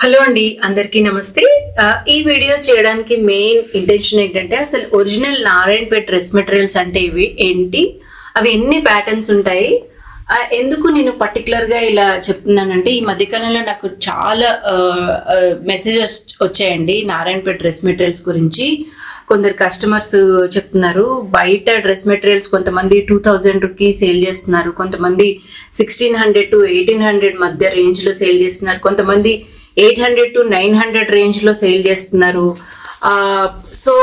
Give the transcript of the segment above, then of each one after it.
Hello అండి, అందరికీ నమస్తే. ఈ వీడియో చేయడానికి మెయిన్ ఇంటెన్షన్ ఏంటంటే అసలు ఒరిజినల్ నారాయణపేట్ డ్రెస్ మెటీరియల్స్ అంటే ఇవి ఏంటి, అవి ఎన్ని ప్యాటర్న్స్ ఉంటాయి, ఎందుకు నేను పర్టికులర్ గా ఇలా చెప్తున్నానంటే ఈ మధ్యకాలంలో నాకు చాలా మెసేజెస్ వచ్చాయండి నారాయణపేట్ డ్రెస్ మెటీరియల్స్ గురించి. కొందరు కస్టమర్స్ చెప్తున్నారు బయట డ్రెస్ మెటీరియల్స్ కొంతమంది 2000 సేల్ చేస్తున్నారు, కొంతమంది 1600 to 1800 మధ్య రేంజ్ లో సేల్ చేస్తున్నారు, కొంతమంది 800 to 900 రేంజ్ లో సేల్ చేస్తున్నారు. సో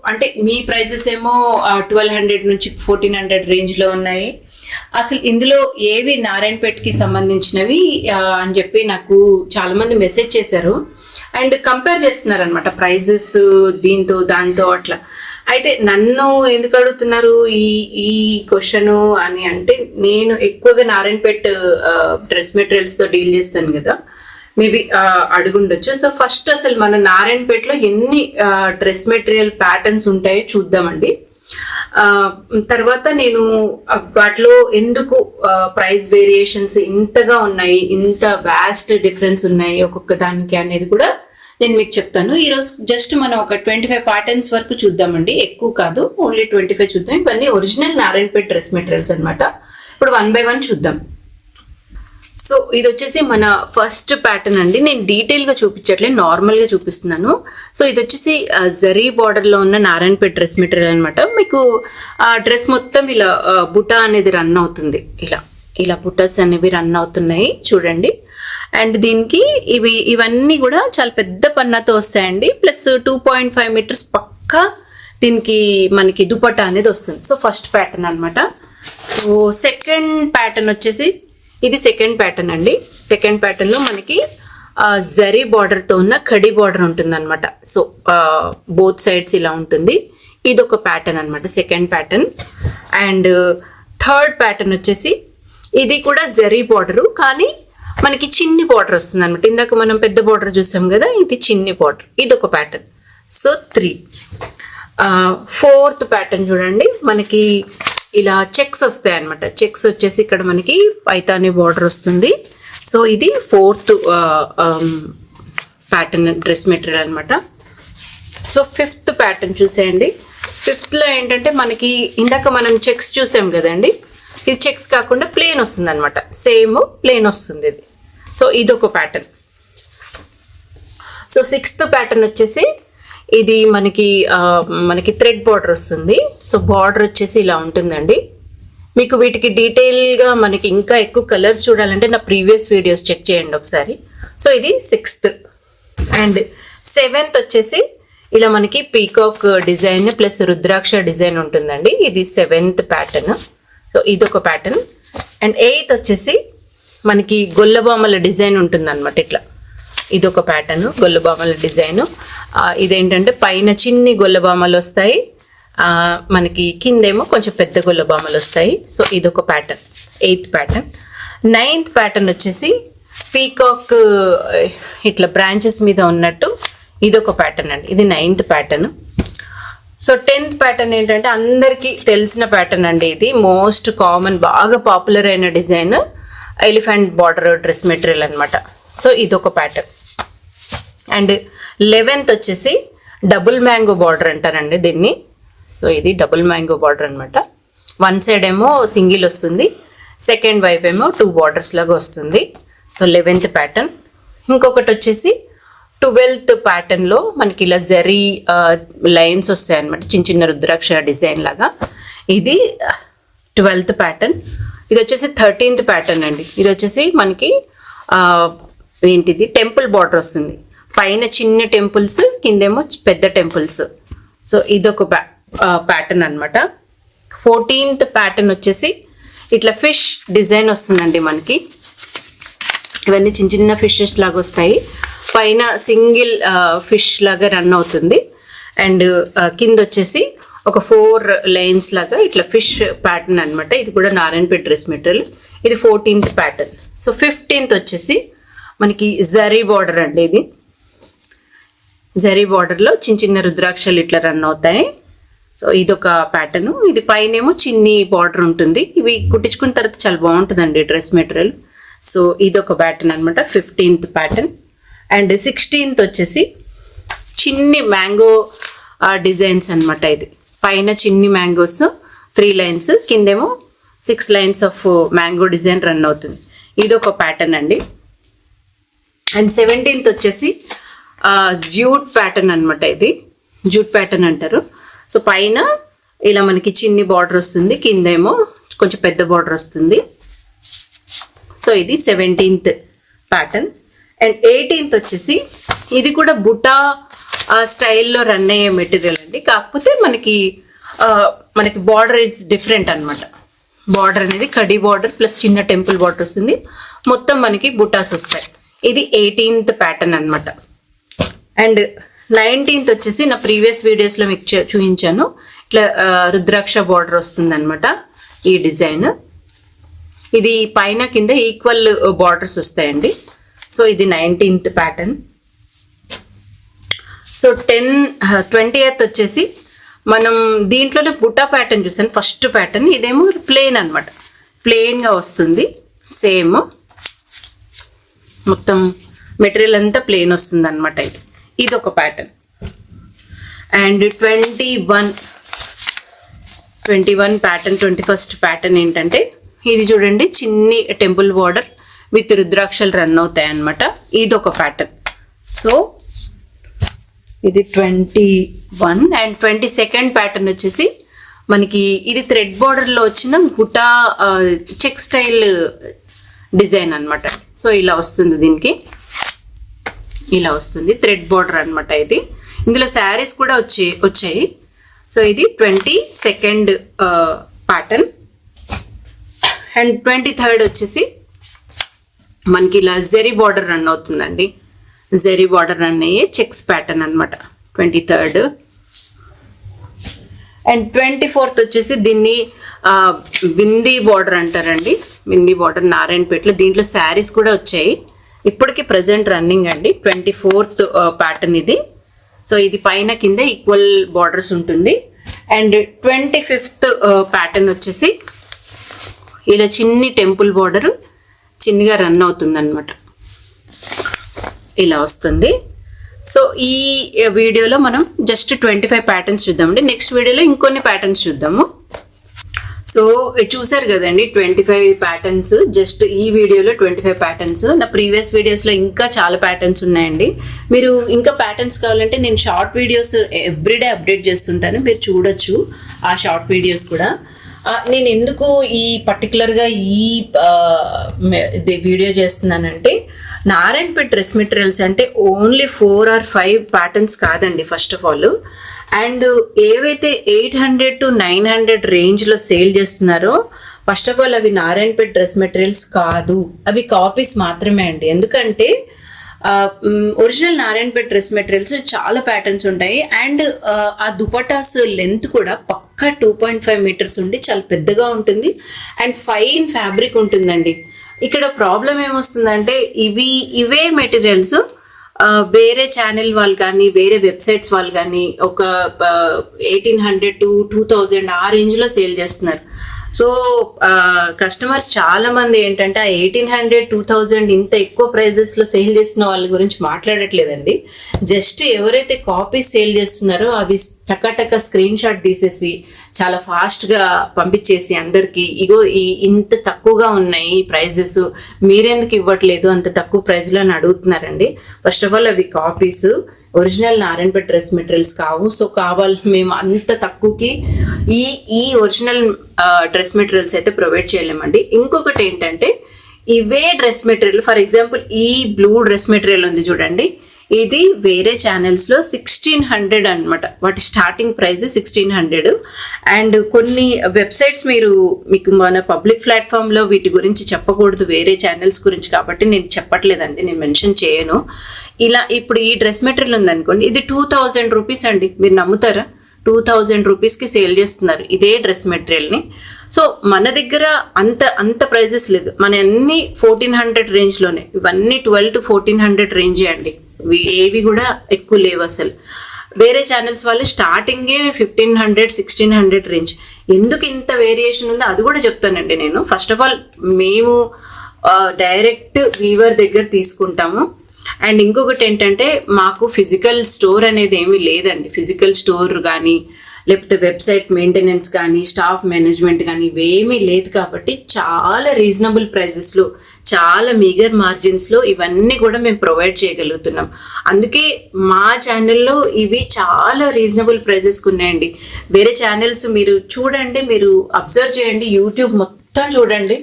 అంటే మీ ప్రైసెస్ ఏమో 1200 నుంచి 1400 రేంజ్ లో ఉన్నాయి. అసలు ఇందులో ఏవి నారాయణపేట్ కి సంబంధించినవి అని చెప్పి నాకు చాలా మంది మెసేజ్ చేశారు అండ్ కంపేర్ చేస్తున్నారు అనమాట ప్రైజెస్ దీంతో దాంతో అట్లా. అయితే నన్ను ఎందుకు అడుగుతున్నారు ఈ క్వశ్చన్ అని అంటే, నేను ఎక్కువగా నారాయణపేట్ డ్రెస్ మెటీరియల్స్ తో డీల్ చేస్తాను కదా, మేబీ అడుగుండొచ్చు. సో ఫస్ట్ అసలు మన నారాయణపేటలో ఎన్ని డ్రెస్ మెటీరియల్ ప్యాటర్న్స్ ఉంటాయో చూద్దామండి. తర్వాత నేను వాటిలో ఎందుకు ప్రైస్ వేరియేషన్స్ ఇంతగా ఉన్నాయి, ఇంత వాస్ట్ డిఫరెన్స్ ఉన్నాయి ఒక్కొక్క దానికి అనేది కూడా నేను మీకు చెప్తాను. ఈరోజు జస్ట్ మనం ఒక 25 ప్యాటర్న్స్ వరకు చూద్దామండి, ఎక్కువ కాదు, ఓన్లీ 25 చూద్దాం. ఇవన్నీ ఒరిజినల్ నారాయణపేట్ డ్రెస్ మెటీరియల్స్ అనమాట. ఇప్పుడు 1 by 1 చూద్దాం. సో ఇది వచ్చేసి మన ఫస్ట్ ప్యాటర్న్ అండి. నేను డీటెయిల్ గా చూపించట్లేదు, నార్మల్ గా చూపిస్తున్నాను. సో ఇది వచ్చేసి జరీ బార్డర్ లో ఉన్న నారాయణపేట్ డ్రెస్ మెటీరియల్ అనమాట. మీకు ఆ డ్రెస్ మొత్తం ఇలా బుటా అనేది రన్ అవుతుంది, ఇలా బుటాస్ అనేవి రన్ అవుతున్నాయి చూడండి. అండ్ దీనికి ఇవన్నీ కూడా చాలా పెద్ద పన్నాతో వస్తాయండి. ప్లస్ 2.5 మీటర్స్ పక్కా దీనికి మనకి దుపట్టా అనేది వస్తుంది. సో ఫస్ట్ ప్యాటర్న్ అనమాట. సో సెకండ్ ప్యాటర్న్ వచ్చేసి ఇది సెకండ్ ప్యాటర్న్ అండి. సెకండ్ ప్యాటర్న్ లో మనకి జరీ బార్డర్ తో ఉన్న కడి బార్డర్ ఉంటుంది అనమాట. సో బోత్ సైడ్స్ ఇలా ఉంటుంది. ఇది ఒక ప్యాటర్న్ అనమాట, second pattern. And third pattern వచ్చేసి ఇది కూడా జరీ బార్డర్ కానీ మనకి చిన్ని బార్డర్ వస్తుంది అనమాట. ఇందాక మనం పెద్ద బార్డర్ చూసాం కదా, ఇది చిన్ని బార్డర్. ఇది ఒక ప్యాటర్న్. సో 3. ఫోర్త్ ప్యాటర్న్ చూడండి, మనకి ఇలా చెక్స్ వస్తాయి అనమాట. చెక్స్ వచ్చేసి ఇక్కడ మనకి పైతాని బార్డర్ వస్తుంది. సో ఇది ఫోర్త్ ప్యాటర్న్ డ్రెస్ మెటీరియల్ అనమాట. సో ఫిఫ్త్ ప్యాటర్న్ చూసేయండి. ఫిఫ్త్ లో ఏంటంటే మనకి ఇందాక మనం చెక్స్ చూసాం కదండి, ఇది చెక్స్ కాకుండా ప్లేన్ వస్తుంది అనమాట. సేమ్ ప్లేన్ వస్తుంది ఇది. సో ఇది ఒక ప్యాటర్న్. సో సిక్స్త్ ప్యాటర్న్ వచ్చేసి ఇది మనకి థ్రెడ్ బార్డర్ వస్తుంది. సో బార్డర్ వచ్చేసి ఇలా ఉంటుందండి. మీకు వీటికి డీటెయిల్గా మనకి ఇంకా ఎక్కువ కలర్స్ చూడాలంటే నా ప్రీవియస్ వీడియోస్ చెక్ చేయండి ఒకసారి. సో ఇది 6th. అండ్ 7th వచ్చేసి ఇలా మనకి పీకాక్ డిజైన్ ప్లస్ రుద్రాక్ష డిజైన్ ఉంటుందండి. ఇది 7th ప్యాటర్న్. సో ఇదొక ప్యాటర్న్. అండ్ 8th వచ్చేసి మనకి గొల్లబామల డిజైన్ ఉంటుంది అనమాట. ఇట్లా ఇదొక ప్యాటర్న్, గొల్లబామల డిజైన్. ఇదేంటంటే పైన చిన్ని గొల్లబామలు వస్తాయి, మనకి కిందేమో కొంచెం పెద్ద గొల్లబామలు వస్తాయి. సో ఇదొక pattern, 8th pattern. 9th pattern వచ్చేసి పీకాక్ ఇట్లా బ్రాంచెస్ మీద ఉన్నట్టు ఇదొక ప్యాటర్న్ అండి. ఇది 9th pattern. So 10th pattern ఏంటంటే అందరికీ తెలిసిన ప్యాటర్న్ అండి. ఇది మోస్ట్ కామన్, బాగా పాపులర్ అయిన design, elephant border dress material అనమాట. సో ఇదొక ప్యాటర్న్. అండ్ 11th వచ్చేసి డబుల్ మ్యాంగో బార్డర్ అంటారండి దీన్ని. సో ఇది డబుల్ మ్యాంగో బార్డర్ అనమాట. వన్ సైడ్ ఏమో సింగిల్ వస్తుంది, సెకండ్ వైపు ఏమో 2 బార్డర్స్ లాగా వస్తుంది. So 11th pattern. ఇంకొకటి వచ్చేసి 12th ప్యాటర్న్ లో మనకి ఇలా జరీ లైన్స్ వస్తాయి అనమాట, చిన్న చిన్న రుద్రాక్ష డిజైన్ లాగా. ఇది 12th ప్యాటర్న్. ఇది వచ్చేసి 13th ప్యాటర్న్ అండి. ఇది వచ్చేసి మనకి ఏంటిది టెంపుల్ బార్డర్ వస్తుంది, పైన చిన్న టెంపుల్స్ కిందేమో పెద్ద టెంపుల్స్. సో ఇదొక ప్యాటర్న్ అనమాట. 14th ప్యాటర్న్ వచ్చేసి ఇట్లా ఫిష్ డిజైన్ వస్తుందండి మనకి. ఇవన్నీ చిన్న చిన్న ఫిషెస్ లాగా వస్తాయి, పైన సింగిల్ ఫిష్ లాగా రన్ అవుతుంది. అండ్ కింద వచ్చేసి ఒక 4 లైన్స్ లాగా ఇట్లా ఫిష్ ప్యాటర్న్ అనమాట. ఇది కూడా నారాయణపేట్ డ్రెస్ మెటీరియల్. ఇది 14th ప్యాటర్న్. సో 15th వచ్చేసి మనకి జరీ బార్డర్ అండి. ఇది జరీ బార్డర్లో చిన్న చిన్న రుద్రాక్షలు ఇట్లా రన్ అవుతాయి. సో ఇదొక ప్యాటర్న్. ఇది పైన ఏమో చిన్ని బార్డర్ ఉంటుంది. ఇవి కుట్టించుకున్న తర్వాత చాలా బాగుంటుందండి డ్రెస్ మెటీరియల్. సో ఇదొక ప్యాటర్న్ అనమాట, 15th ప్యాటర్న్. అండ్ 16th వచ్చేసి చిన్ని మ్యాంగో డిజైన్స్ అనమాట. ఇది పైన చిన్ని mangoes 3 lines, కిందేమో 6 lines of mango design run అవుతుంది. ఇది ఒక ప్యాటర్న్ అండి. అండ్ 17th వచ్చేసి జ్యూట్ ప్యాటర్న్ అనమాట. ఇది జ్యూట్ ప్యాటర్న్ అంటారు. సో పైన ఇలా మనకి చిన్ని బార్డర్ వస్తుంది, కిందేమో కొంచెం పెద్ద బార్డర్ వస్తుంది. సో ఇది 17th ప్యాటర్న్. అండ్ 18th వచ్చేసి ఇది కూడా బుటా స్టైల్లో రన్ అయ్యే మెటీరియల్ అండి. కాకపోతే మనకి బార్డర్ ఇస్ డిఫరెంట్ అనమాట. బార్డర్ అనేది కడి బార్డర్ ప్లస్ చిన్న టెంపుల్ బార్డర్ వస్తుంది. మొత్తం మనకి బుటాస్ వస్తాయి. ఇది 18th ప్యాటర్న్ అనమాట. అండ్ 19th వచ్చేసి నా ప్రీవియస్ వీడియోస్లో మీకు చూపించాను. ఇట్లా రుద్రాక్ష బార్డర్ వస్తుంది అనమాట ఈ డిజైన్. ఇది పైన కింద ఈక్వల్ బార్డర్స్ వస్తాయండి. సో ఇది 19th ప్యాటర్న్. సో 20th వచ్చేసి మనం దీంట్లోనే బుట్టా ప్యాటర్న్ చూసాను, ఫస్ట్ ప్యాటర్న్. ఇదేమో ప్లెయిన్ అనమాట, ప్లెయిన్గా వస్తుంది. సేమ్ మొత్తం మెటీరియల్ అంతా ప్లెయిన్ వస్తుంది అనమాట. ఇది ఒక pattern. And 21 pattern, 21st pattern ఏంటంటే ఇది చూడండి, చిన్ని టెంపుల్ బార్డర్ విత్ రుద్రాక్షలు రన్ అవుతాయి అనమాట. ఇది ఒక ప్యాటర్న్. సో ఇది 21. అండ్ 22nd ప్యాటర్న్ వచ్చేసి మనకి ఇది థ్రెడ్ బార్డర్లో వచ్చిన బుటా చెక్ స్టైల్ డిజైన్ అనమాట. సో ఇలా వస్తుంది, దీనికి ఇలా వస్తుంది థ్రెడ్ బార్డర్ అనమాట. ఇది ఇందులో శారీస్ కూడా వచ్చాయి. సో ఇది 22nd ప్యాటర్న్. అండ్ 23rd వచ్చేసి మనకి ఇలా జెరీ బార్డర్ రన్ అవుతుందండి. జెరీ బార్డర్ రన్ అయ్యే చెక్స్ ప్యాటర్న్ అనమాట 23rd. అండ్ 24th వచ్చేసి దీన్ని బిందీ బార్డర్ అంటారండి. బిందీ బార్డర్ నారాయణపేటలో. దీంట్లో శారీస్ కూడా వచ్చాయి. ఇప్పటికి ప్రజెంట్ రన్నింగ్ అండి 24th ప్యాటర్న్ ఇది. సో ఇది పైన కింద ఈక్వల్ బార్డర్స్ ఉంటుంది. అండ్ 25th ప్యాటర్న్ వచ్చేసి ఇలా చిన్ని టెంపుల్ బార్డర్ చిన్నగా రన్ అవుతుంది అనమాట. ఇలా వస్తుంది. సో ఈ వీడియోలో మనం జస్ట్ 25 ప్యాటర్న్స్ చూద్దామండి. నెక్స్ట్ వీడియోలో ఇంకొన్ని ప్యాటర్న్స్ చూద్దాము. సో చూసారు కదండి 25 ప్యాటర్న్స్. జస్ట్ ఈ వీడియోలో 25 ప్యాటర్న్స్. నా ప్రీవియస్ వీడియోస్లో ఇంకా చాలా ప్యాటర్న్స్ ఉన్నాయండి. మీరు ఇంకా ప్యాటర్న్స్ కావాలంటే నేను షార్ట్ వీడియోస్ ఎవ్రీడే అప్డేట్ చేస్తుంటాను, మీరు చూడొచ్చు ఆ షార్ట్ వీడియోస్ కూడా. నేను ఎందుకు ఈ పర్టికులర్గా ఈ వీడియో చేస్తున్నానంటే, నారాయణపేట్ డ్రెస్ మెటీరియల్స్ అంటే ఓన్లీ 4 or 5 ప్యాటర్న్స్ కాదండి ఫస్ట్ ఆఫ్ ఆల్. అండ్ ఏవైతే 800 to 900 రేంజ్లో సేల్ చేస్తున్నారో ఫస్ట్ ఆఫ్ ఆల్ అవి నారాయణపేట్ డ్రెస్ మెటీరియల్స్ కాదు, అవి కాపీస్ మాత్రమే అండి. ఎందుకంటే ఒరిజినల్ నారాయణపేట్ డ్రెస్ మెటీరియల్స్ చాలా ప్యాటర్న్స్ ఉంటాయి. అండ్ ఆ దుపటాస్ లెంత్ కూడా పక్కా 2.5 meters ఉండి చాలా పెద్దగా ఉంటుంది. అండ్ ఫైన్ ఫ్యాబ్రిక్ ఉంటుందండి. ఇక్కడ ప్రాబ్లం ఏమొస్తుందంటే ఇవే మెటీరియల్స్ వేరే ఛానల్ వాళ్ళు కానీ వేరే వెబ్సైట్స్ వాళ్ళు కానీ ఒక 1800 to 2000 ఆ రేంజ్లో సేల్ చేస్తున్నారు. సో కస్టమర్స్ చాలా మంది ఏంటంటే ఆ 1800, 2000 ఇంత ఎక్కువ ప్రైజెస్లో సేల్ చేస్తున్న వాళ్ళ గురించి మాట్లాడట్లేదండి. జస్ట్ ఎవరైతే కాపీస్ సేల్ చేస్తున్నారో అవి టక స్క్రీన్ షాట్ తీసేసి చాలా ఫాస్ట్గా పంపించేసి అందరికీ ఇగో ఇంత తక్కువగా ఉన్నాయి ఈ ప్రైజెస్, మీరెందుకు ఇవ్వట్లేదు అంత తక్కువ ప్రైజ్లో అని అడుగుతున్నారండి. ఫస్ట్ ఆఫ్ ఆల్ అవి copies, original Narayanpet dress materials కావు. సో కావాలి మేము అంత తక్కువకి ఈ ఒరిజినల్ డ్రెస్ మెటీరియల్స్ అయితే ప్రొవైడ్ చేయలేమండి. ఇంకొకటి ఏంటంటే ఇవే డ్రెస్ మెటీరియల్, ఫర్ ఎగ్జాంపుల్ ఈ బ్లూ డ్రెస్ మెటీరియల్ ఉంది చూడండి, ఇది వేరే ఛానల్స్లో 1600 అనమాట. వాటి స్టార్టింగ్ ప్రైస్ 1600. అండ్ కొన్ని వెబ్సైట్స్ మీకు మన పబ్లిక్ ప్లాట్ఫామ్లో వీటి గురించి చెప్పకూడదు, వేరే ఛానల్స్ గురించి, కాబట్టి నేను చెప్పట్లేదండి, నేను మెన్షన్ చేయను. ఇలా ఇప్పుడు ఈ డ్రెస్ మెటీరియల్ ఉందనుకోండి, ఇది 2000 రూపీస్ అండి. మీరు నమ్ముతారా? 2000 రూపీస్కి సేల్ చేస్తున్నారు ఇదే డ్రెస్ మెటీరియల్ని. సో మన దగ్గర అంత ప్రైజెస్ లేదు, మన అన్ని 1400 రేంజ్లోనే. ఇవన్నీ 12 to 1400 రేంజే అండి, ఏవి కూడా ఎక్కువ లేవు అసలు. వేరే ఛానల్స్ వాళ్ళు స్టార్టింగే 1500, 1600 రేంజ్. ఎందుకు ఇంత వేరియేషన్ ఉందో అది కూడా చెప్తానండి నేను. ఫస్ట్ ఆఫ్ ఆల్ మేము డైరెక్ట్ వీవర్ దగ్గర తీసుకుంటాము. అండ్ ఇంకొకటి ఏంటంటే మాకు ఫిజికల్ స్టోర్ అనేది ఏమీ లేదండి. ఫిజికల్ స్టోర్ కానీ లేకపోతే వెబ్సైట్ మెయింటెనెన్స్ కానీ స్టాఫ్ మేనేజ్మెంట్ కానీ ఇవేమీ లేదు కాబట్టి చాలా రీజనబుల్ ప్రైజెస్లో, చాలా మీగర్ మార్జిన్స్లో ఇవన్నీ కూడా మేము ప్రొవైడ్ చేయగలుగుతున్నాం. అందుకే మా ఛానల్లో ఇవి చాలా రీజనబుల్ ప్రైజెస్కి ఉన్నాయండి. వేరే ఛానల్స్ మీరు చూడండి, మీరు అబ్జర్వ్ చేయండి, యూట్యూబ్ మొత్తం చూడండి,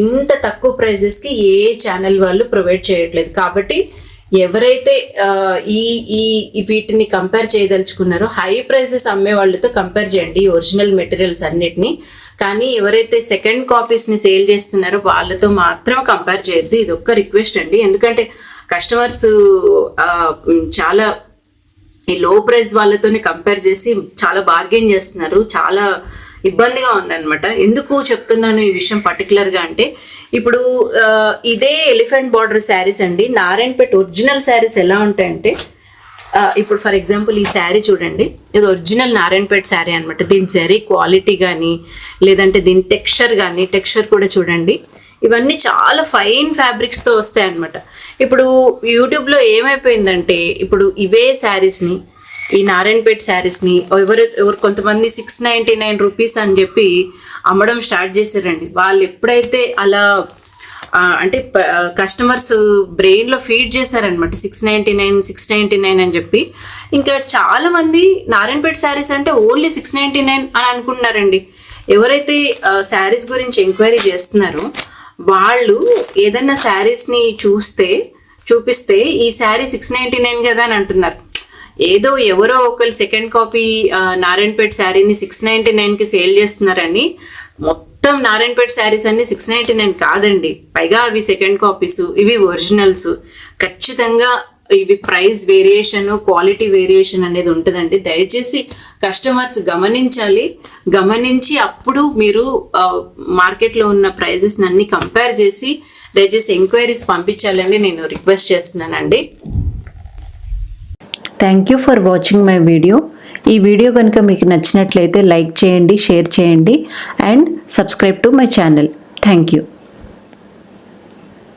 ఇంత తక్కువ ప్రైజెస్కి ఏ ఛానల్ వాళ్ళు ప్రొవైడ్ చేయట్లేదు. కాబట్టి ఎవరైతే ఈ వీటిని కంపేర్ చేయదలుచుకున్నారో హై ప్రైజెస్ అమ్మే వాళ్ళతో కంపేర్ చేయండి ఒరిజినల్ మెటీరియల్స్ అన్నిటిని. కానీ ఎవరైతే సెకండ్ కాపీస్ని సేల్ చేస్తున్నారో వాళ్ళతో మాత్రం కంపేర్ చేయొద్దు. ఇది ఒక్క రిక్వెస్ట్ అండి. ఎందుకంటే కస్టమర్స్ చాలా ఈ లో ప్రైస్ వాళ్ళతోనే కంపేర్ చేసి చాలా బార్గెన్ చేస్తున్నారు. చాలా ఇబ్బందిగా ఉందన్నమాట. ఎందుకు చెప్తున్నాను ఈ విషయం పర్టికులర్గా అంటే, ఇప్పుడు ఇదే ఎలిఫెంట్ బార్డర్ శారీస్ అండి, నారాయణపేట ఒరిజినల్ శారీస్ ఎలా ఉంటాయంటే, ఇప్పుడు ఫర్ ఎగ్జాంపుల్ ఈ శారీ చూడండి, ఇది ఒరిజినల్ నారాయణపేట శారీ అనమాట. దీని జరీ క్వాలిటీ కానీ లేదంటే దీని టెక్స్చర్ కూడా చూడండి, ఇవన్నీ చాలా ఫైన్ ఫ్యాబ్రిక్స్తో వస్తాయి అనమాట. ఇప్పుడు యూట్యూబ్లో ఏమైపోయిందంటే, ఇప్పుడు ఇవే శారీస్ని, ఈ నారాయణపేట శారీస్ని ఎవరు కొంతమంది 699 రూపీస్ అని చెప్పి అమ్మడం స్టార్ట్ చేశారండి. వాళ్ళు ఎప్పుడైతే అలా అంటే కస్టమర్స్ బ్రెయిన్లో ఫీడ్ చేశారనమాట 699 అని చెప్పి, ఇంకా చాలా మంది నారాయణపేట శారీస్ అంటే ఓన్లీ 699 అని అనుకుంటున్నారండి. ఎవరైతే శారీస్ గురించి ఎంక్వైరీ చేస్తున్నారో వాళ్ళు ఏదన్నా శారీస్ని చూపిస్తే ఈ శారీ 699 కదా అని అంటున్నారు. ఏదో ఎవరో ఒకరు సెకండ్ కాపీ నారాయణపేట శారీని 699కి సేల్ చేస్తున్నారని మొత్తం నారాయణపేట శారీస్ అన్ని 699 కాదండి. పైగా అవి సెకండ్ కాపీస్, ఇవి ఒరిజినల్స్. ఖచ్చితంగా ఇవి ప్రైస్ వేరియేషన్, క్వాలిటీ వేరియేషన్ అనేది ఉంటుందండి. దయచేసి కస్టమర్స్ గమనించి అప్పుడు మీరు మార్కెట్లో ఉన్న ప్రైజెస్ అన్ని కంపేర్ చేసి దయచేసి ఎంక్వైరీస్ పంపించాలని నేను రిక్వెస్ట్ చేస్తున్నానండి. Thank you for watching my video. ఈ వీడియో కనుక మీకు నచ్చినట్లయితే లైక్ చేయండి, షేర్ చేయండి and subscribe to my channel. Thank you.